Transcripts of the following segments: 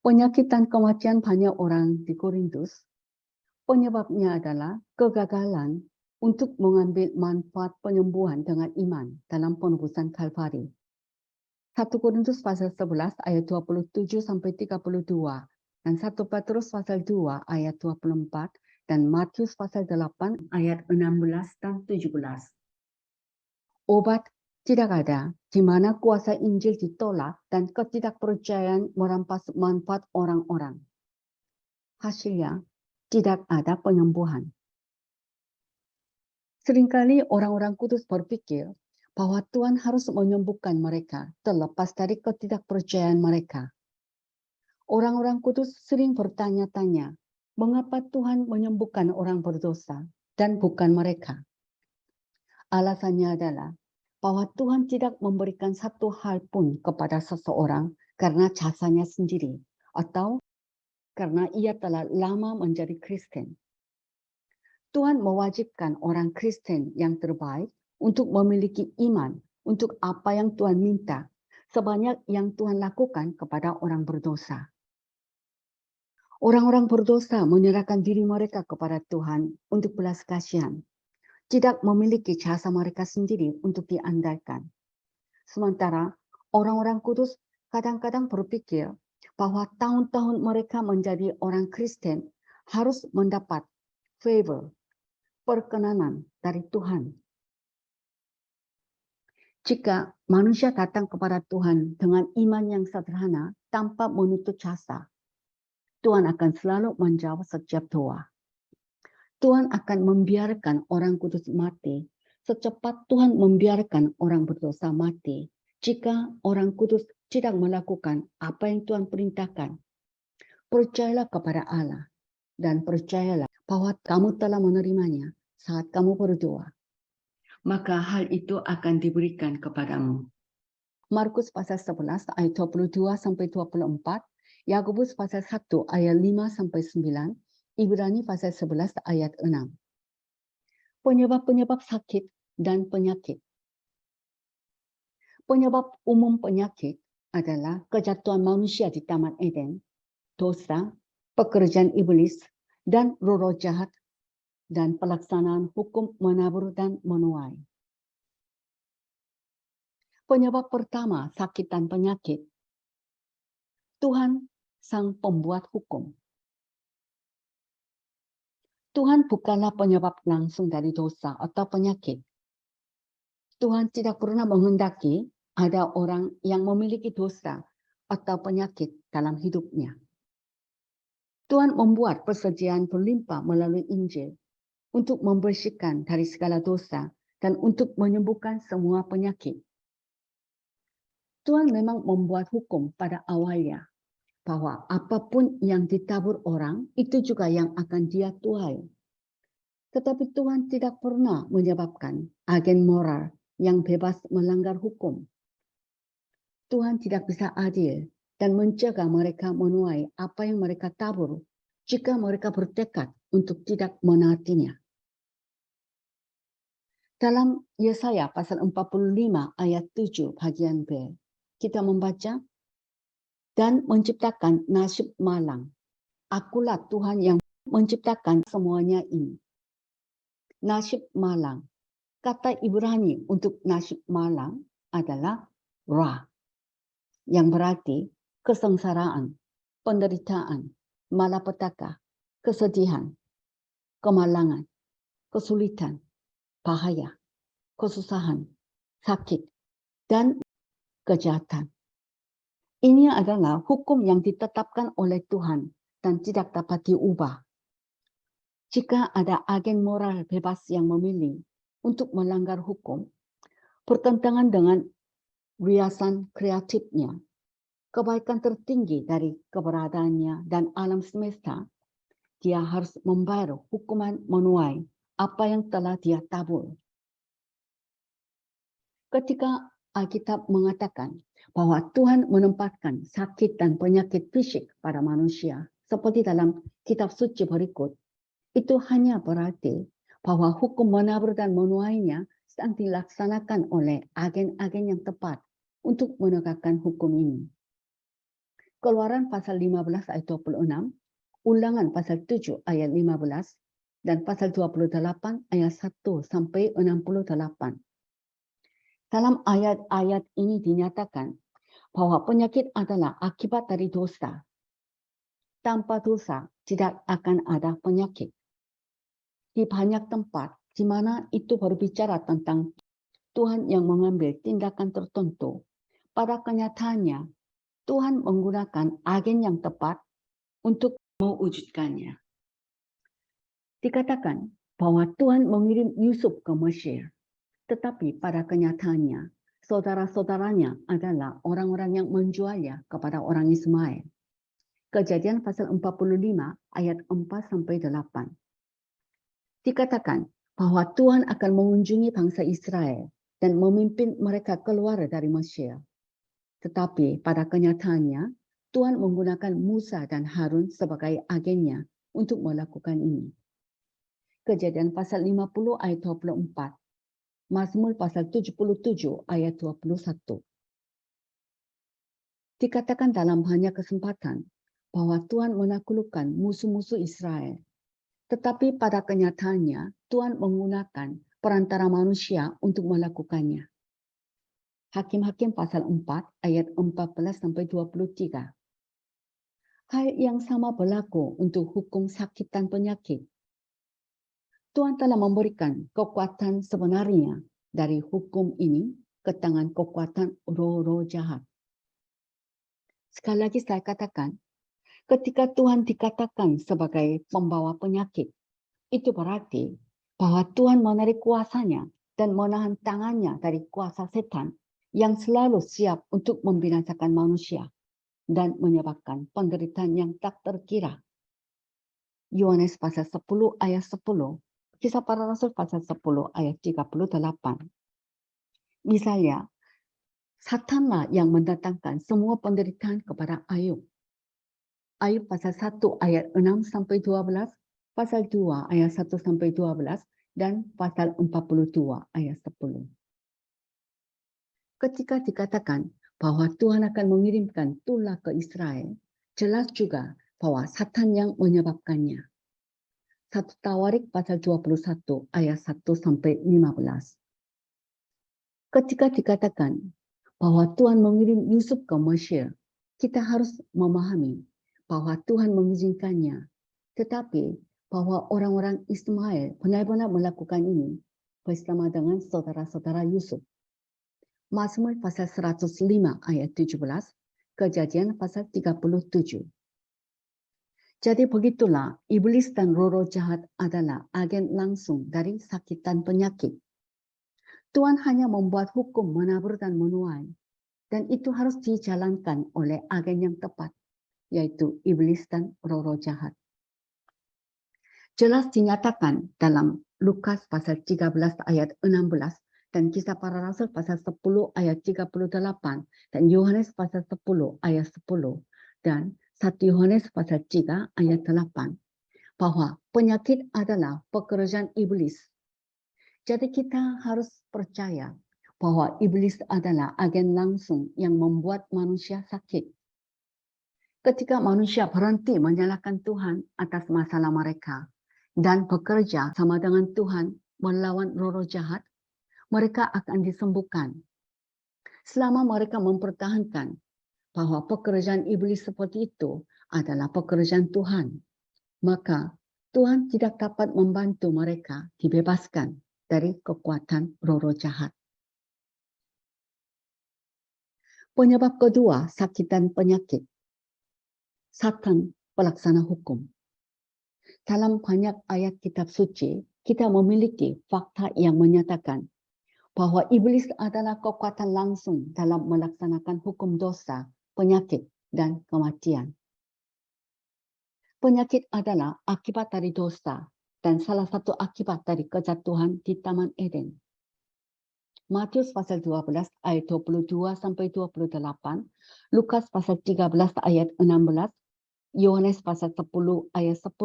Penyakit dan kematian banyak orang di Korintus, penyebabnya adalah kegagalan untuk mengambil manfaat penyembuhan dengan iman dalam penebusan Kalvari. 1 Korintus pasal 11 ayat 27 sampai 32 dan 1 Petrus pasal 2 ayat 24 dan Matius pasal 8 ayat 16 dan 17. Obat tidak ada di mana kuasa Injil ditolak dan ketidakpercayaan merampas manfaat orang-orang. Hasilnya tidak ada penyembuhan. Seringkali orang-orang kudus berpikir bahwa Tuhan harus menyembuhkan mereka terlepas dari ketidakpercayaan mereka. Orang-orang kudus sering bertanya-tanya, mengapa Tuhan menyembuhkan orang berdosa dan bukan mereka? Alasannya adalah bahwa Tuhan tidak memberikan satu hal pun kepada seseorang karena jasanya sendiri atau karena ia telah lama menjadi Kristen. Tuhan mewajibkan orang Kristen yang terbaik untuk memiliki iman untuk apa yang Tuhan minta, sebanyak yang Tuhan lakukan kepada orang berdosa. Orang-orang berdosa menyerahkan diri mereka kepada Tuhan untuk belas kasihan, tidak memiliki jasa mereka sendiri untuk diandalkan. Sementara orang-orang kudus kadang-kadang berpikir bahwa tahun-tahun mereka menjadi orang Kristen harus mendapat favor, perkenanan dari Tuhan. Jika manusia datang kepada Tuhan dengan iman yang sederhana tanpa menuntut jasa, Tuhan akan selalu menjawab setiap doa. Tuhan akan membiarkan orang kudus mati secepat Tuhan membiarkan orang berdosa mati jika orang kudus tidak melakukan apa yang Tuhan perintahkan. Percayalah kepada Allah dan percayalah bahwa kamu telah menerimanya saat kamu berdoa. Maka hal itu akan diberikan kepadamu. Markus pasal 11 ayat 22 sampai 24, Yakobus pasal 1 ayat 5 sampai 9, Ibrani pasal 11 ayat 6. Penyebab-penyebab sakit dan penyakit. Penyebab umum penyakit adalah kejatuhan manusia di Taman Eden, dosa, pekerjaan iblis, dan roh-roh jahat, dan pelaksanaan hukum menabur dan menuai. Penyebab pertama sakit dan penyakit. Tuhan sang pembuat hukum. Tuhan bukanlah penyebab langsung dari dosa atau penyakit. Tuhan tidak pernah menghendaki ada orang yang memiliki dosa atau penyakit dalam hidupnya. Tuhan membuat persediaan berlimpah melalui Injil untuk membersihkan dari segala dosa dan untuk menyembuhkan semua penyakit. Tuhan memang membuat hukum pada awalnya, bahwa apapun yang ditabur orang, itu juga yang akan dia tuai. Tetapi Tuhan tidak pernah menyebabkan agen moral yang bebas melanggar hukum. Tuhan tidak bisa adil dan mencegah mereka menuai apa yang mereka tabur jika mereka bertekad untuk tidak menaatinya. Dalam Yesaya pasal 45 ayat 7 bagian B, kita membaca, dan menciptakan nasib malang. Akulah Tuhan yang menciptakan semuanya ini. Nasib malang. Kata Ibrani untuk nasib malang adalah ra, yang berarti kesengsaraan, penderitaan, malapetaka, kesedihan, kemalangan, kesulitan, bahaya, kesusahan, sakit, dan kejahatan. Ini adalah hukum yang ditetapkan oleh Tuhan dan tidak dapat diubah. Jika ada agen moral bebas yang memilih untuk melanggar hukum, bertentangan dengan riasan kreatifnya, kebaikan tertinggi dari keberadaannya dan alam semesta, dia harus membayar hukuman menuai apa yang telah dia tabur. Ketika Alkitab mengatakan bahwa Tuhan menempatkan sakit dan penyakit fisik pada manusia, seperti dalam kitab suci berikut, itu hanya berarti bahwa hukum menabur dan menuainya sedang dilaksanakan oleh agen-agen yang tepat untuk menegakkan hukum ini. Keluaran pasal 15 ayat 26, Ulangan pasal 7 ayat 15, dan pasal 28 ayat 1 sampai 68. Dalam ayat-ayat ini dinyatakan bahwa penyakit adalah akibat dari dosa. Tanpa dosa tidak akan ada penyakit. Di banyak tempat di mana itu berbicara tentang Tuhan yang mengambil tindakan tertentu, pada kenyataannya Tuhan menggunakan agen yang tepat untuk mewujudkannya. Dikatakan bahwa Tuhan mengirim Yusuf ke Mesir, tetapi pada kenyataannya saudara-saudaranya adalah orang-orang yang menjualnya kepada orang Ismail. Kejadian pasal 45 ayat 4 sampai 8. Dikatakan bahwa Tuhan akan mengunjungi bangsa Israel dan memimpin mereka keluar dari Mesir. Tetapi pada kenyataannya Tuhan menggunakan Musa dan Harun sebagai agennya untuk melakukan ini. Kejadian pasal 50 ayat 24. Mazmur pasal 77 ayat 21. Dikatakan dalam banyak kesempatan bahwa Tuhan menaklukkan musuh-musuh Israel. Tetapi pada kenyataannya Tuhan menggunakan perantara manusia untuk melakukannya. Hakim-Hakim pasal 4 ayat 14 sampai 23. Hal yang sama berlaku untuk hukum sakit dan penyakit. Tuhan telah memberikan kekuatan sebenarnya dari hukum ini ke tangan kekuatan roh-roh jahat. Sekali lagi saya katakan, ketika Tuhan dikatakan sebagai pembawa penyakit, itu berarti bahwa Tuhan menarik kuasanya dan menahan tangannya dari kuasa setan yang selalu siap untuk membinasakan manusia dan menyebabkan penderitaan yang tak terkira. Yohanes pasal 10 ayat 10, Kisah Para Rasul pasal 10 ayat 38. Misalnya, Satanlah yang mendatangkan semua penderitaan kepada Ayub. Ayub pasal 1 ayat 6 sampai 12, pasal 2 ayat 1 sampai 12, dan pasal 42 ayat 10. Ketika dikatakan bahwa Tuhan akan mengirimkan tulah ke Israel, jelas juga bahwa Satan yang menyebabkannya. 1 Tawarik pasal 21 ayat 1 sampai 15. Ketika dikatakan bahwa Tuhan mengirim Yusuf ke Mesir, kita harus memahami bahwa Tuhan mengizinkannya, tetapi bahwa orang-orang Ismail benar-benar melakukan ini bersama dengan saudara-saudara Yusuf. Mazmur pasal 105 ayat 17, Kejadian pasal 37. Jadi begitulah, iblis dan roh-roh jahat adalah agen langsung dari sakit dan penyakit. Tuhan hanya membuat hukum menabur dan menuai, dan itu harus dijalankan oleh agen yang tepat, yaitu iblis dan roh-roh jahat. Jelas dinyatakan dalam Lukas pasal 13 ayat 16 dan Kisah Para Rasul pasal 10 ayat 38 dan Yohanes pasal 10 ayat 10 dan 1 Yohanes pasal 3 ayat 8 bahwa penyakit adalah pekerjaan iblis. Jadi kita harus percaya bahwa iblis adalah agen langsung yang membuat manusia sakit. Ketika manusia berhenti menyalahkan Tuhan atas masalah mereka dan bekerja sama dengan Tuhan melawan roh-roh jahat, mereka akan disembuhkan. Selama mereka mempertahankan bahwa pekerjaan iblis seperti itu adalah pekerjaan Tuhan, maka Tuhan tidak dapat membantu mereka dibebaskan dari kekuatan roh-roh jahat. Penyebab kedua, sakit dan penyakit. Satan, pelaksana hukum. Dalam banyak ayat kitab suci, kita memiliki fakta yang menyatakan bahwa iblis adalah kekuatan langsung dalam melaksanakan hukum dosa, penyakit, dan kematian. Penyakit adalah akibat dari dosa dan salah satu akibat dari kejatuhan di Taman Eden. Matius pasal 12 ayat 22 sampai 28, Lukas pasal 13 ayat 16, Yohanes pasal 10 ayat 10,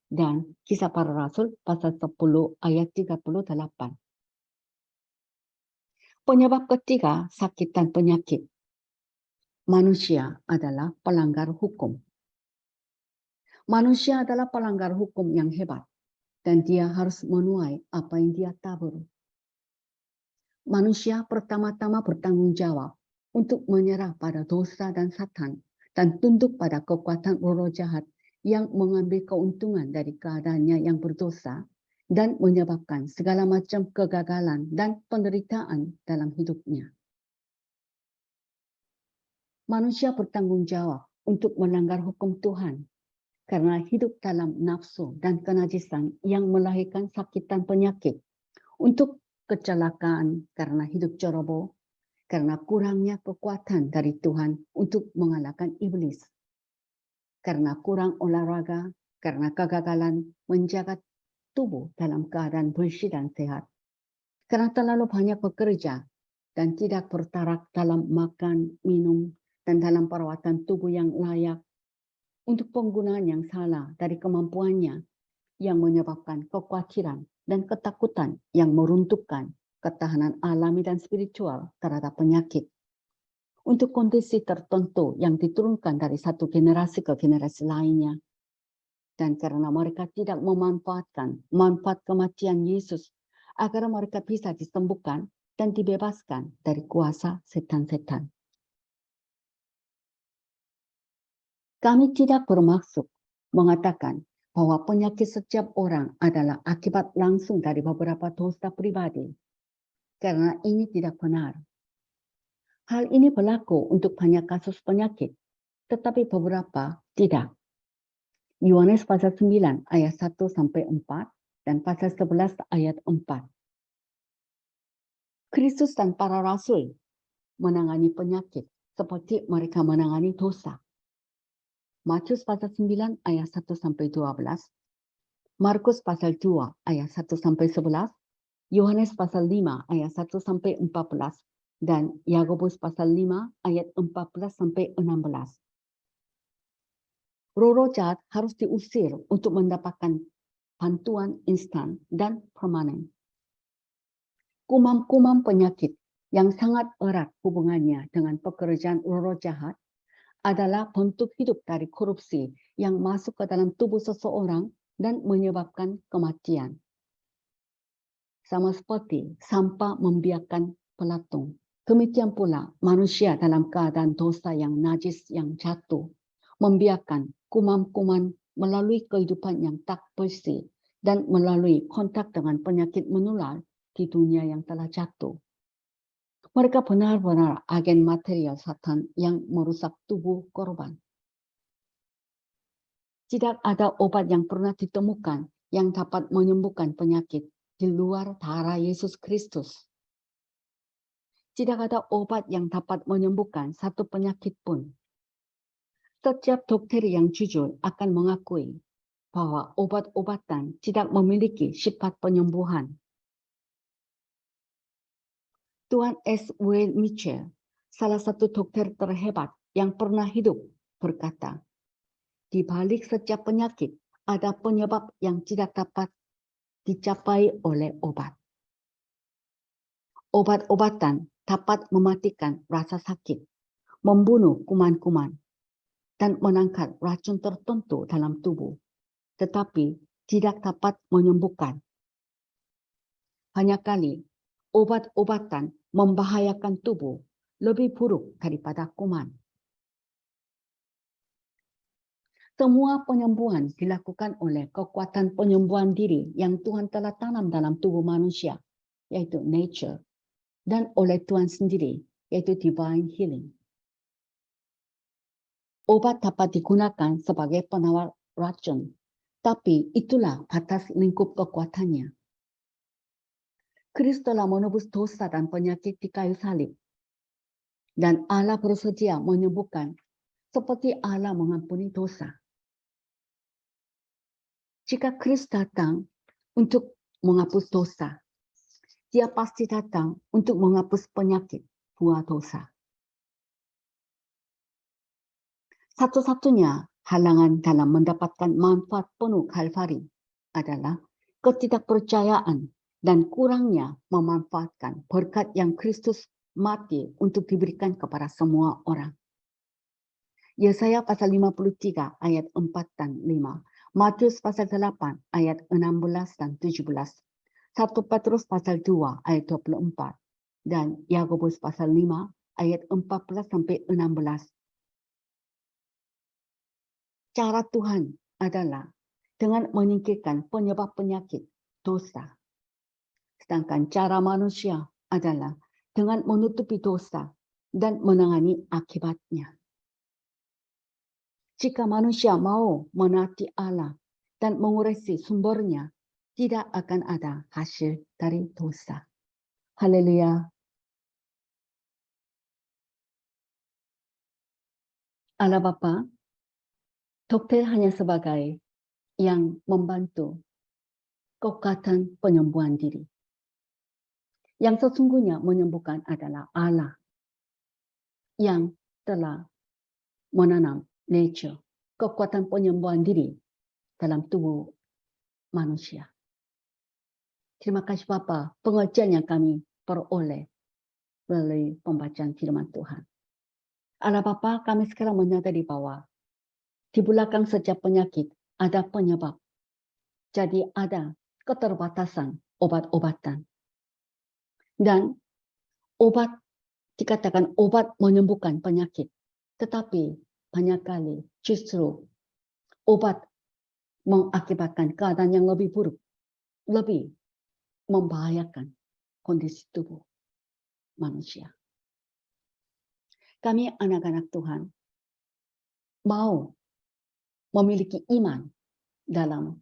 dan Kisah Para Rasul pasal 10 ayat 38. Penyebab ketiga, sakit dan penyakit. manusia adalah pelanggar hukum. Manusia adalah pelanggar hukum yang hebat, dan dia harus menuai apa yang dia tabur. Manusia pertama-tama bertanggung jawab untuk menyerah pada dosa dan Satan, dan tunduk pada kekuatan roh jahat yang mengambil keuntungan dari keadaannya yang berdosa, dan menyebabkan segala macam kegagalan dan penderitaan dalam hidupnya. Manusia bertanggung jawab untuk melanggar hukum Tuhan karena hidup dalam nafsu dan kenajisan yang melahirkan sakitan penyakit, untuk kecelakaan karena hidup ceroboh, karena kurangnya kekuatan dari Tuhan untuk mengalahkan iblis, karena kurang olahraga, karena kegagalan menjaga tubuh dalam keadaan bersih dan sehat, karena terlalu banyak bekerja dan tidak bertarak dalam makan, minum, dan dalam perawatan tubuh yang layak, untuk penggunaan yang salah dari kemampuannya yang menyebabkan kekhawatiran dan ketakutan yang meruntuhkan ketahanan alami dan spiritual terhadap penyakit, untuk kondisi tertentu yang diturunkan dari satu generasi ke generasi lainnya. Dan karena mereka tidak memanfaatkan manfaat kematian Yesus agar mereka bisa disembuhkan dan dibebaskan dari kuasa setan-setan. Kami tidak bermaksud mengatakan bahwa penyakit setiap orang adalah akibat langsung dari beberapa dosa pribadi, karena ini tidak benar. Hal ini berlaku untuk banyak kasus penyakit, tetapi beberapa tidak. Yohanes pasal 9 ayat 1-4 dan pasal 11 ayat 4. Kristus dan para rasul menangani penyakit seperti mereka menangani dosa. Matius pasal 9 ayat 1-12, Markus pasal 2 ayat 1-11, Yohanes pasal 5 ayat 1-14, dan Yakobus pasal 5 ayat 14-16. Roh jahat harus diusir untuk mendapatkan bantuan instan dan permanen. Kumam-kumam penyakit yang sangat erat hubungannya dengan pekerjaan roh jahat adalah bentuk hidup dari korupsi yang masuk ke dalam tubuh seseorang dan menyebabkan kematian. Sama seperti sampah membiarkan pelatung, demikian pula manusia dalam keadaan dosa yang najis yang jatuh, membiarkan kuman-kuman melalui kehidupan yang tak bersih dan melalui kontak dengan penyakit menular di dunia yang telah jatuh. Mereka benar-benar agen material Satan yang merusak tubuh korban. Tidak ada obat yang pernah ditemukan yang dapat menyembuhkan penyakit di luar darah Yesus Kristus. Tidak ada obat yang dapat menyembuhkan satu penyakit pun. Setiap dokter yang jujur akan mengakui bahwa obat-obatan tidak memiliki sifat penyembuhan. Tuan S. Wayne Mitchell, salah satu dokter terhebat yang pernah hidup, berkata, di balik setiap penyakit ada penyebab yang tidak dapat dicapai oleh obat. Obat-obatan dapat mematikan rasa sakit, membunuh kuman-kuman, dan menangkal racun tertentu dalam tubuh, tetapi tidak dapat menyembuhkan. Banyak kali, obat-obatan membahayakan tubuh lebih buruk daripada kuman. Semua penyembuhan dilakukan oleh kekuatan penyembuhan diri yang Tuhan telah tanam dalam tubuh manusia, yaitu nature, dan oleh Tuhan sendiri, yaitu divine healing. Obat dapat digunakan sebagai penawar racun, tapi itulah batas lingkup kekuatannya. Kristus telah menebus dosa dan penyakit di kayu salib, dan Allah bersedia menyembuhkan seperti Allah mengampuni dosa. Jika Kristus datang untuk menghapus dosa, Dia pasti datang untuk menghapus penyakit buah dosa. Satu-satunya halangan dalam mendapatkan manfaat penuh Kalvari adalah ketidakpercayaan dan kurangnya memanfaatkan berkat yang Kristus mati untuk diberikan kepada semua orang. Yesaya pasal 53 ayat 4 dan 5. Matius pasal 8 ayat 16 dan 17. 1 Petrus pasal 2 ayat 24. Dan Yakobus pasal 5 ayat 14 sampai 16. Cara Tuhan adalah dengan menyingkirkan penyebab penyakit dosa. Sedangkan cara manusia adalah dengan menutupi dosa dan menangani akibatnya. Jika manusia mau menaati Allah dan mengureksi sumbernya, tidak akan ada hasil dari dosa. Haleluya. Allah Bapa, dokter hanya sebagai yang membantu kekuatan penyembuhan diri. Yang sesungguhnya menyembuhkan adalah Allah yang telah menanam nature, kekuatan penyembuhan diri dalam tubuh manusia. Terima kasih Bapa, pengajian yang kami peroleh melalui pembacaan firman Tuhan. Allah Bapa, kami sekarang menyadari bahwa di belakang setiap penyakit ada penyebab. Jadi ada keterbatasan obat-obatan. Dan obat dikatakan obat menyembuhkan penyakit. Tetapi banyak kali justru obat mengakibatkan keadaan yang lebih buruk, lebih membahayakan kondisi tubuh manusia. Kami anak-anak Tuhan mau memiliki iman dalam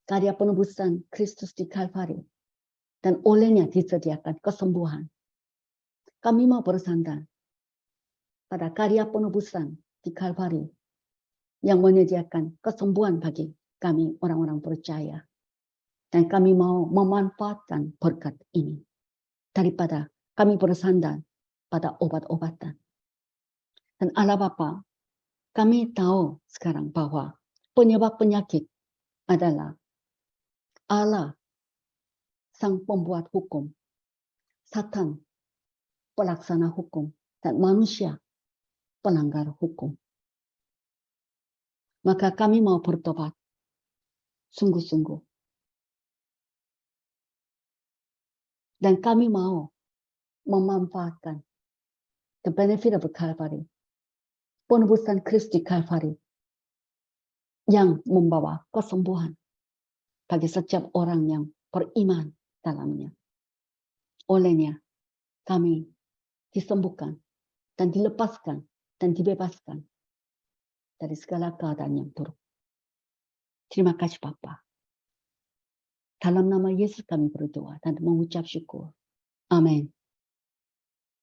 karya penebusan Kristus di Kalvari dan olehnya disediakan kesembuhan. Kami mau bersandar pada karya penebusan di Kalvari yang menyediakan kesembuhan bagi kami orang-orang percaya. Dan kami mau memanfaatkan berkat ini daripada kami bersandar pada obat-obatan. Dan Allah Bapa, kami tahu sekarang bahwa penyebab penyakit adalah Allah, sang pembuat hukum, Satan, pelaksana hukum, dan manusia, pelanggar hukum. Maka kami mau bertobat sungguh-sungguh. Dan kami mau memanfaatkan the benefit of Calvary, penebusan Kristus di Calvary, yang membawa kesembuhan bagi setiap orang yang beriman dalamnya. Olehnya kami disembuhkan dan dilepaskan dan dibebaskan dari segala keadaan yang buruk. Terima kasih Bapa. Dalam nama Yesus kami berdoa dan mengucap syukur. Amin.